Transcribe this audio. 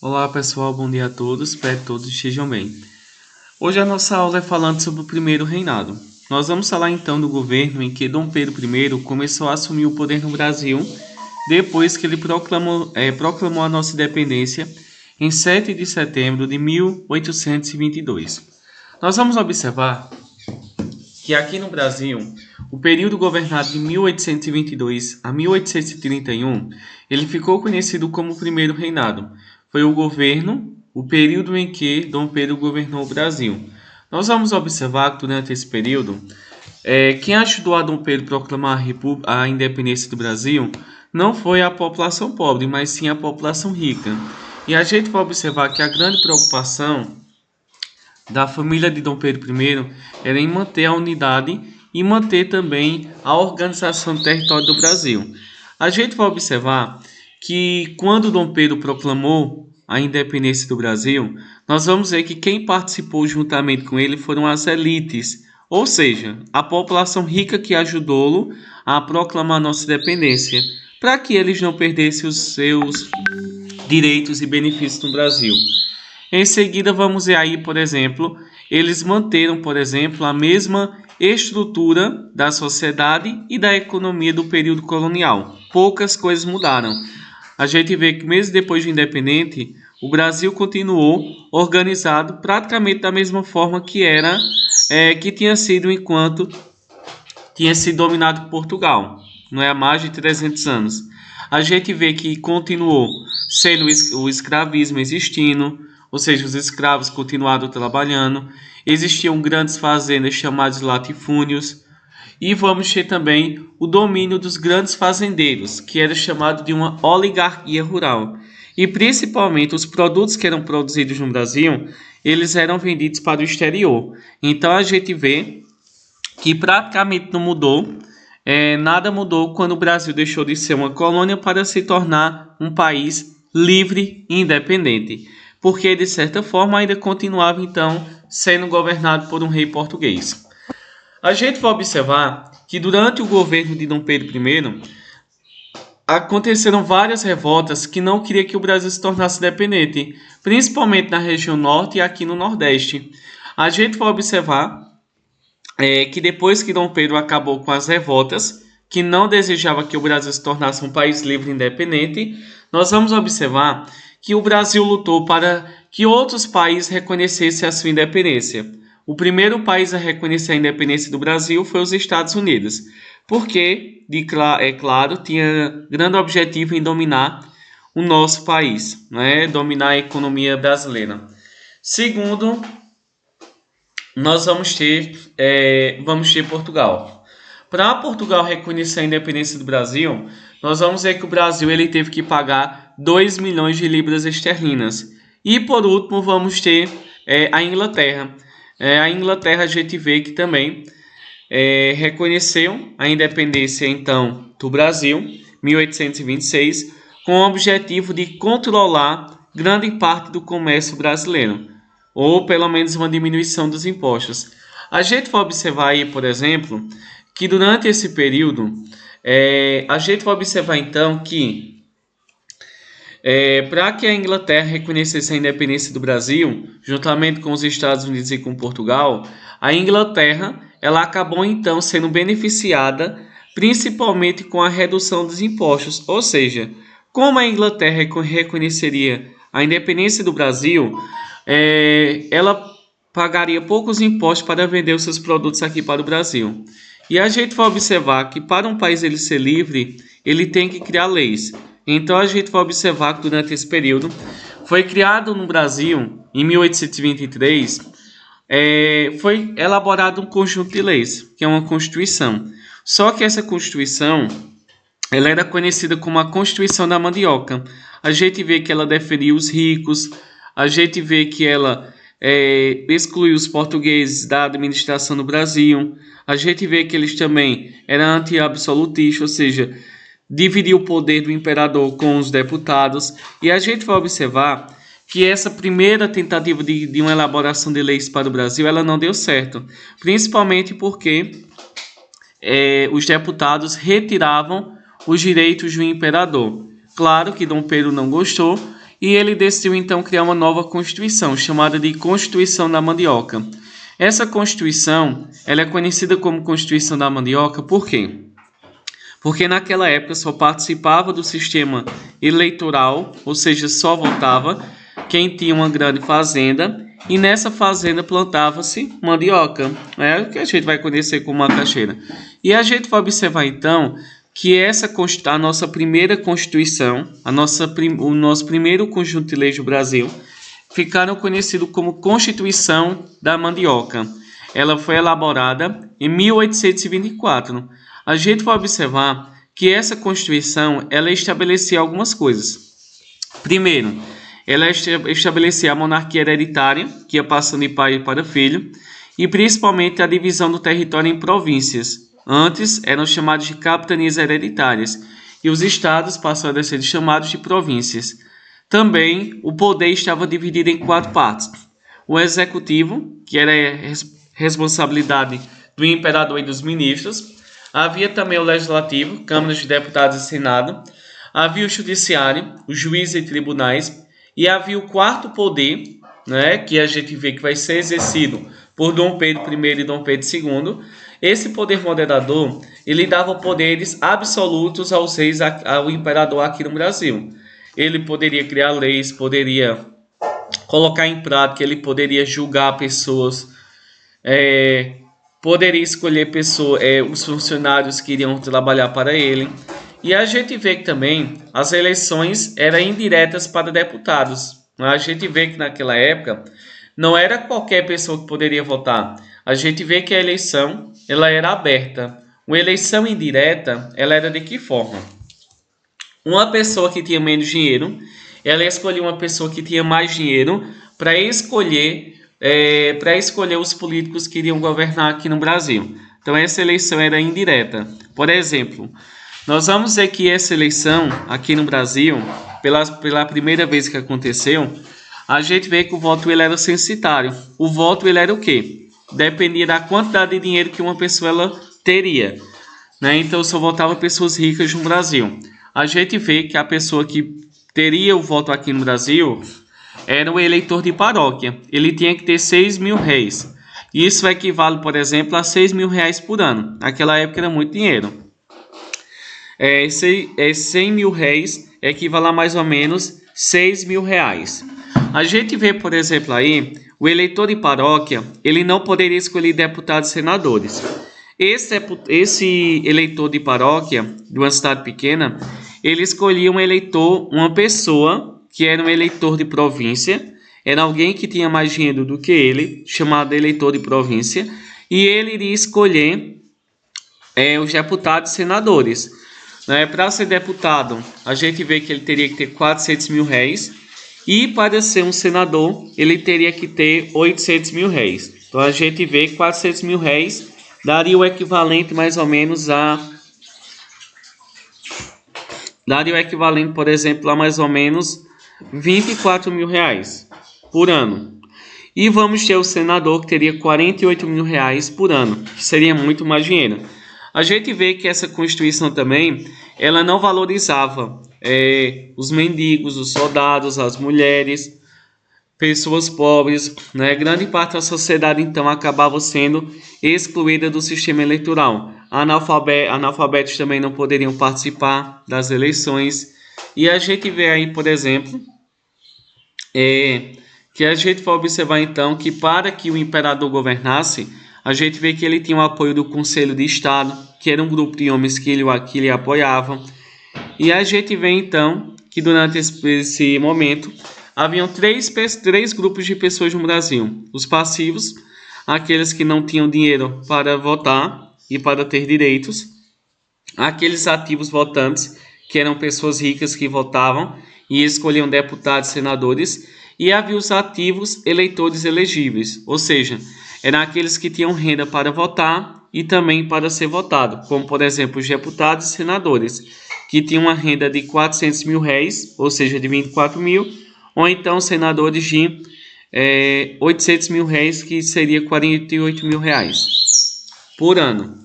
Olá pessoal, bom dia a todos, espero que todos estejam bem. Hoje a nossa aula é falando sobre o primeiro reinado. Nós vamos falar então do governo em que Dom Pedro I começou a assumir o poder no Brasil depois que ele proclamou a nossa independência em 7 de setembro de 1822. Nós vamos observar que aqui no Brasil, o período governado de 1822 a 1831, ele ficou conhecido como o primeiro reinado. Foi o período em que Dom Pedro governou o Brasil. Nós vamos observar que durante esse período, quem ajudou a Dom Pedro a proclamar a independência do Brasil não foi a população pobre, mas sim a população rica. E a gente vai observar que a grande preocupação da família de Dom Pedro I era em manter a unidade e manter também a organização do território do Brasil. A gente vai observar que quando Dom Pedro proclamou a independência do Brasil, nós vamos ver que quem participou juntamente com ele foram as elites, ou seja, a população rica que ajudou-lo a proclamar nossa independência, para que eles não perdessem os seus direitos e benefícios no Brasil. Em seguida, vamos ver aí, por exemplo, eles manteram, por exemplo, a mesma estrutura da sociedade e da economia do período colonial. Poucas coisas mudaram. A gente vê que mesmo depois de independente, o Brasil continuou organizado praticamente da mesma forma que tinha sido enquanto tinha sido dominado por Portugal, não é, há mais de 300 anos. A gente vê que continuou sendo o escravismo existindo, ou seja, os escravos continuaram trabalhando, existiam grandes fazendas chamadas latifúndios, e vamos ter também o domínio dos grandes fazendeiros, que era chamado de uma oligarquia rural. E principalmente os produtos que eram produzidos no Brasil, eles eram vendidos para o exterior. Então a gente vê que praticamente não mudou, nada mudou quando o Brasil deixou de ser uma colônia para se tornar um país livre e independente, porque de certa forma ainda continuava então sendo governado por um rei português. A gente vai observar que durante o governo de Dom Pedro I aconteceram várias revoltas que não queriam que o Brasil se tornasse independente, principalmente na região norte e aqui no nordeste. A gente vai observar que depois que Dom Pedro acabou com as revoltas, que não desejava que o Brasil se tornasse um país livre e independente, nós vamos observar que o Brasil lutou para que outros países reconhecessem a sua independência. O primeiro país a reconhecer a independência do Brasil foi os Estados Unidos, porque, é claro, tinha grande objetivo em dominar o nosso país, né? Dominar a economia brasileira. Segundo, nós vamos ter Portugal. Para Portugal reconhecer a independência do Brasil, nós vamos ver que o Brasil ele teve que pagar 2 milhões de libras esterlinas. E por último, vamos ter a Inglaterra. A Inglaterra a gente vê que também reconheceu a independência então do Brasil, 1826, com o objetivo de controlar grande parte do comércio brasileiro, ou pelo menos uma diminuição dos impostos. A gente vai observar aí, por exemplo, que durante esse período, a gente vai observar então que para que a Inglaterra reconhecesse a independência do Brasil, juntamente com os Estados Unidos e com Portugal, a Inglaterra ela acabou então sendo beneficiada principalmente com a redução dos impostos, ou seja, como a Inglaterra reconheceria a independência do Brasil, ela pagaria poucos impostos para vender os seus produtos aqui para o Brasil. E a gente vai observar que para um país ele ser livre, ele tem que criar leis. Então a gente vai observar que durante esse período foi criado no Brasil, em 1823, foi elaborado um conjunto de leis, que é uma Constituição. Só que essa Constituição ela era conhecida como a Constituição da Mandioca. A gente vê que ela deferia os ricos, a gente vê que ela excluiu os portugueses da administração no Brasil, a gente vê que eles também eram anti-absolutistas, ou seja, dividir o poder do imperador com os deputados, e a gente vai observar que essa primeira tentativa de uma elaboração de leis para o Brasil, ela não deu certo, principalmente porque os deputados retiravam os direitos do imperador. Claro que Dom Pedro não gostou e ele decidiu então criar uma nova Constituição, chamada de Constituição da Mandioca. Essa Constituição, ela é conhecida como Constituição da Mandioca, por quê? Porque naquela época só participava do sistema eleitoral, ou seja, só votava quem tinha uma grande fazenda, e nessa fazenda plantava-se mandioca, é o que a gente vai conhecer como macaxeira. E a gente vai observar então que a nossa primeira Constituição, o nosso primeiro conjunto de leis do Brasil, ficaram conhecidos como Constituição da Mandioca. Ela foi elaborada em 1824. A gente vai observar que essa Constituição ela estabelecia algumas coisas. Primeiro, ela estabelecia a monarquia hereditária, que ia passando de pai para filho, e principalmente a divisão do território em províncias. Antes eram chamados de capitanias hereditárias, e os estados passaram a ser chamados de províncias. Também o poder estava dividido em 4 partes. O executivo, que era a responsabilidade do imperador e dos ministros. Havia também o legislativo, Câmara de Deputados e Senado. Havia o judiciário, os juízes e tribunais. E havia o quarto poder, né, que a gente vê que vai ser exercido por Dom Pedro I e Dom Pedro II. Esse poder moderador, ele dava poderes absolutos aos reis, ao imperador aqui no Brasil. Ele poderia criar leis, poderia colocar em prática, ele poderia julgar pessoas, poderia escolher os funcionários que iriam trabalhar para ele. E a gente vê que também as eleições eram indiretas para deputados. A gente vê que naquela época não era qualquer pessoa que poderia votar. A gente vê que a eleição ela era aberta. Uma eleição indireta, ela era de que forma? Uma pessoa que tinha menos dinheiro, ela escolhia uma pessoa que tinha mais dinheiro para escolher os políticos que iriam governar aqui no Brasil. Então essa eleição era indireta. Por exemplo, nós vamos ver que essa eleição aqui no Brasil, pela primeira vez que aconteceu, a gente vê que o voto ele era censitário. O voto ele era o quê? Dependia da quantidade de dinheiro que uma pessoa ela teria, né? Então só votava pessoas ricas no Brasil. A gente vê que a pessoa que teria o voto aqui no Brasil era o eleitor de paróquia. Ele tinha que ter 6 mil réis. Isso equivale, por exemplo, a 6 mil reais por ano. Naquela época era muito dinheiro. 100 mil réis equivale a mais ou menos 6 mil reais. A gente vê, por exemplo, aí, o eleitor de paróquia, ele não poderia escolher deputados e senadores. Esse eleitor de paróquia, de uma cidade pequena, ele escolhia uma pessoa que era um eleitor de província, era alguém que tinha mais dinheiro do que ele, chamado eleitor de província, e ele iria escolher os deputados e senadores. Para ser deputado, a gente vê que ele teria que ter 400 mil réis, e para ser um senador, ele teria que ter 800 mil réis. Então a gente vê que 400 mil réis daria o equivalente mais ou menos por exemplo, a mais ou menos 24 mil reais por ano. E vamos ter o senador que teria 48 mil reais por ano, que seria muito mais dinheiro. A gente vê que essa Constituição também, ela não valorizava os mendigos, os soldados, as mulheres, pessoas pobres, né? Grande parte da sociedade, então, acabava sendo excluída do sistema eleitoral. Analfabetos também não poderiam participar das eleições. E a gente vê aí, por exemplo, que a gente vai observar, então, que para que o imperador governasse, a gente vê que ele tinha o apoio do Conselho de Estado, que era um grupo de homens que lhe apoiavam. E a gente vê, então, que durante esse momento, haviam três grupos de pessoas no Brasil. Os passivos, aqueles que não tinham dinheiro para votar e para ter direitos. Aqueles ativos votantes, que eram pessoas ricas que votavam e escolhiam deputados e senadores. E havia os ativos eleitores elegíveis, ou seja, eram aqueles que tinham renda para votar e também para ser votado, como por exemplo os deputados e senadores, que tinham uma renda de 400 mil réis, ou seja, de 24 mil, ou então senadores de 800 mil réis, que seria 48 mil reais por ano.